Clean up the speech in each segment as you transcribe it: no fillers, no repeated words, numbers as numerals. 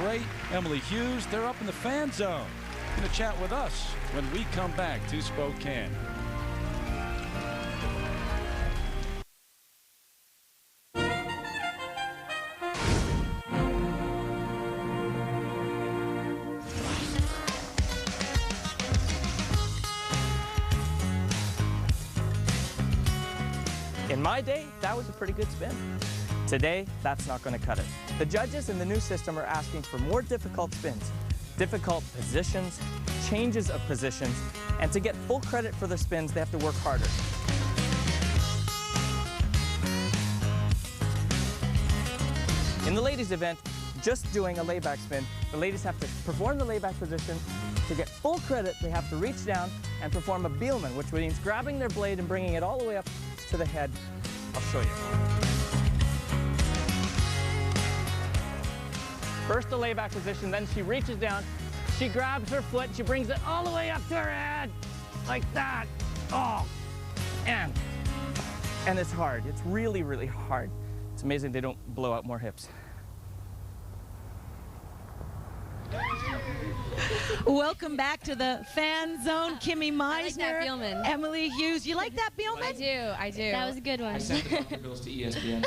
great Emily Hughes. They're up in the fan zone. Going to chat with us when we come back to Spokane. In my day, that was a pretty good spin. Today, that's not going to cut it. The judges in the new system are asking for more difficult spins, difficult positions, changes of positions, and to get full credit for their spins, they have to work harder. In the ladies' event, just doing a layback spin, the ladies have to perform the layback position. To get full credit, they have to reach down and perform a Bielmann, which means grabbing their blade and bringing it all the way up to the head. I'll show you. First the layback position, then she reaches down, she grabs her foot, she brings it all the way up to her head, like that. Oh, and it's hard. It's really, really hard. It's amazing they don't blow out more hips. Welcome back to the fan zone. Kimmy Meissner, like Emily Hughes. You like that Bielmann? I do. That was a good one. I sent the doctor bills to ESPN.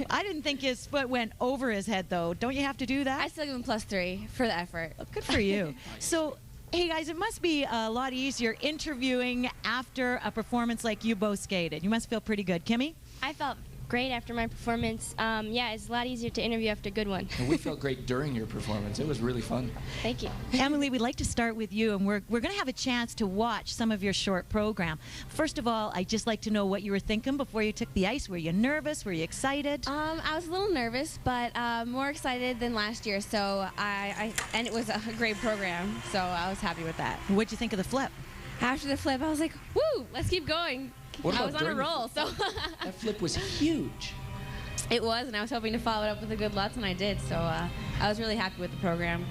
I didn't think his foot went over his head, though. Don't you have to do that? I still give him +3 for the effort. Oh, good for you. So, hey guys, it must be a lot easier interviewing after a performance like you both skated. You must feel pretty good. Kimmy? I felt great after my performance. Yeah, it's a lot easier to interview after a good one. And we felt great during your performance. It was really fun. Thank you. Emily, we'd like to start with you, and we're going to have a chance to watch some of your short program. First of all, I'd just like to know what you were thinking before you took the ice. Were you nervous? Were you excited? I was a little nervous, but more excited than last year. So and it was a great program, so I was happy with that. What'd you think of the flip? After the flip, I was like, woo, let's keep going. I was on a roll, so. That flip was huge. It was, and I was hoping to follow it up with a good Lutz, and I did. So I was really happy with the program.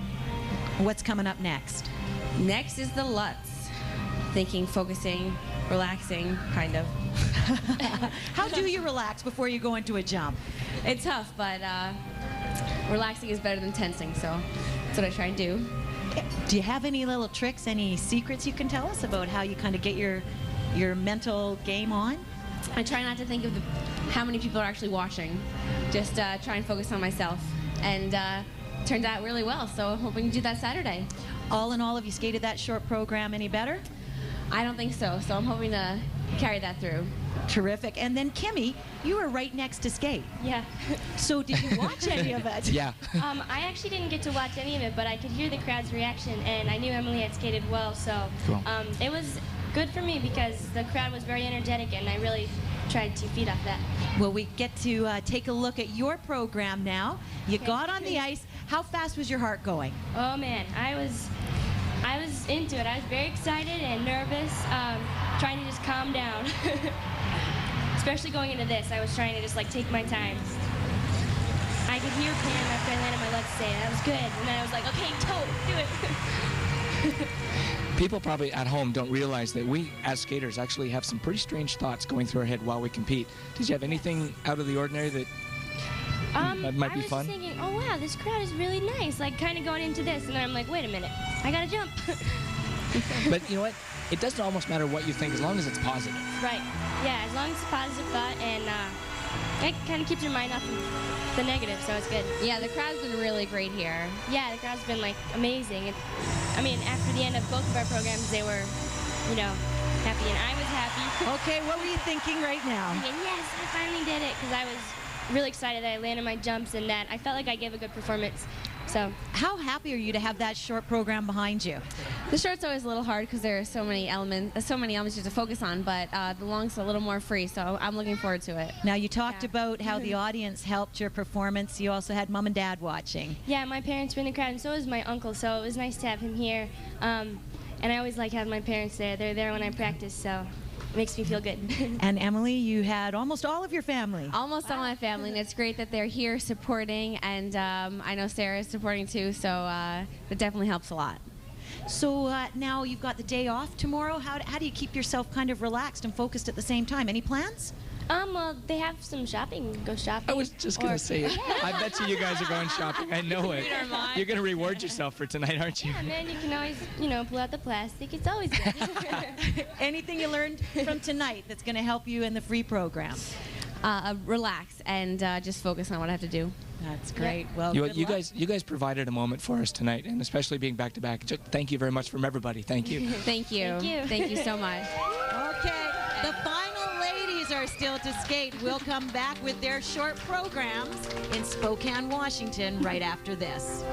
What's coming up next? Next is the Lutz. Thinking, focusing, relaxing, kind of. How do you relax before you go into a jump? It's tough, but relaxing is better than tensing, so that's what I try and do. Do you have any little tricks, any secrets you can tell us about how you kind of get your mental game on? I try not to think of how many people are actually watching. Just try and focus on myself. And turned out really well, so I'm hoping to do that Saturday. All in all, have you skated that short program any better? I don't think so, so I'm hoping to carry that through. Terrific. And then Kimmy, you were right next to skate. Yeah. So did you watch any of it? Yeah. I actually didn't get to watch any of it, but I could hear the crowd's reaction, and I knew Emily had skated well, so Cool. It was good for me because the crowd was very energetic, and I really tried to feed off that. Well, we get to take a look at your program now. You got on the ice. How fast was your heart going? Oh man, I was into it. I was very excited and nervous, trying to just calm down. Especially going into this, I was trying to just like take my time. I could hear Pam after I landed my left say, that was good. And then I was like, okay, do it. People probably at home don't realize that we, as skaters, actually have some pretty strange thoughts going through our head while we compete. Did you have anything out of the ordinary that might be fun? I was just thinking, oh wow, this crowd is really nice. Like kind of going into this, and then I'm like, wait a minute, I gotta jump. But you know what? It doesn't almost matter what you think as long as it's positive. Right. Yeah, as long as it's a positive thought, and it kind of keeps your mind off of the negative, so it's good. Yeah, the crowd's been really great here. Yeah, the crowd's been like amazing. I mean, after the end of both of our programs, they were, you know, happy, and I was happy. Okay, what were you thinking right now? And yes, I finally did it, because I was really excited that I landed my jumps and that I felt like I gave a good performance. So, how happy are you to have that short program behind you? The short's always a little hard because there are so many elements you have to focus on, but the long's a little more free, so I'm looking forward to it. Now, you talked about how the audience helped your performance. You also had Mom and Dad watching. Yeah, my parents were in the crowd, and so was my uncle, so it was nice to have him here. And I always like having my parents there. They're there when I practice, so it makes me feel good. And Emily, you had almost all of your family. Almost all my family, and it's great that they're here supporting, and I know Sarah's supporting too, so that definitely helps a lot. So now you've got the day off tomorrow. How do you keep yourself kind of relaxed and focused at the same time? Any plans? Well, they have some shopping. Go shopping. I was just going to say it. I bet you guys are going shopping. I know it. You're going to reward yourself for tonight, aren't you? Yeah, man, you can always, pull out the plastic. It's always good. Anything you learned from tonight that's going to help you in the free program? Relax and just focus on what I have to do. That's great. Yeah. Well, You guys provided a moment for us tonight, and especially being back-to-back. Thank you very much from everybody. Thank you. Thank you. Thank you. Thank you so much. Okay, the final ladies are still to skate. We'll come back with their short programs in Spokane, Washington, right after this.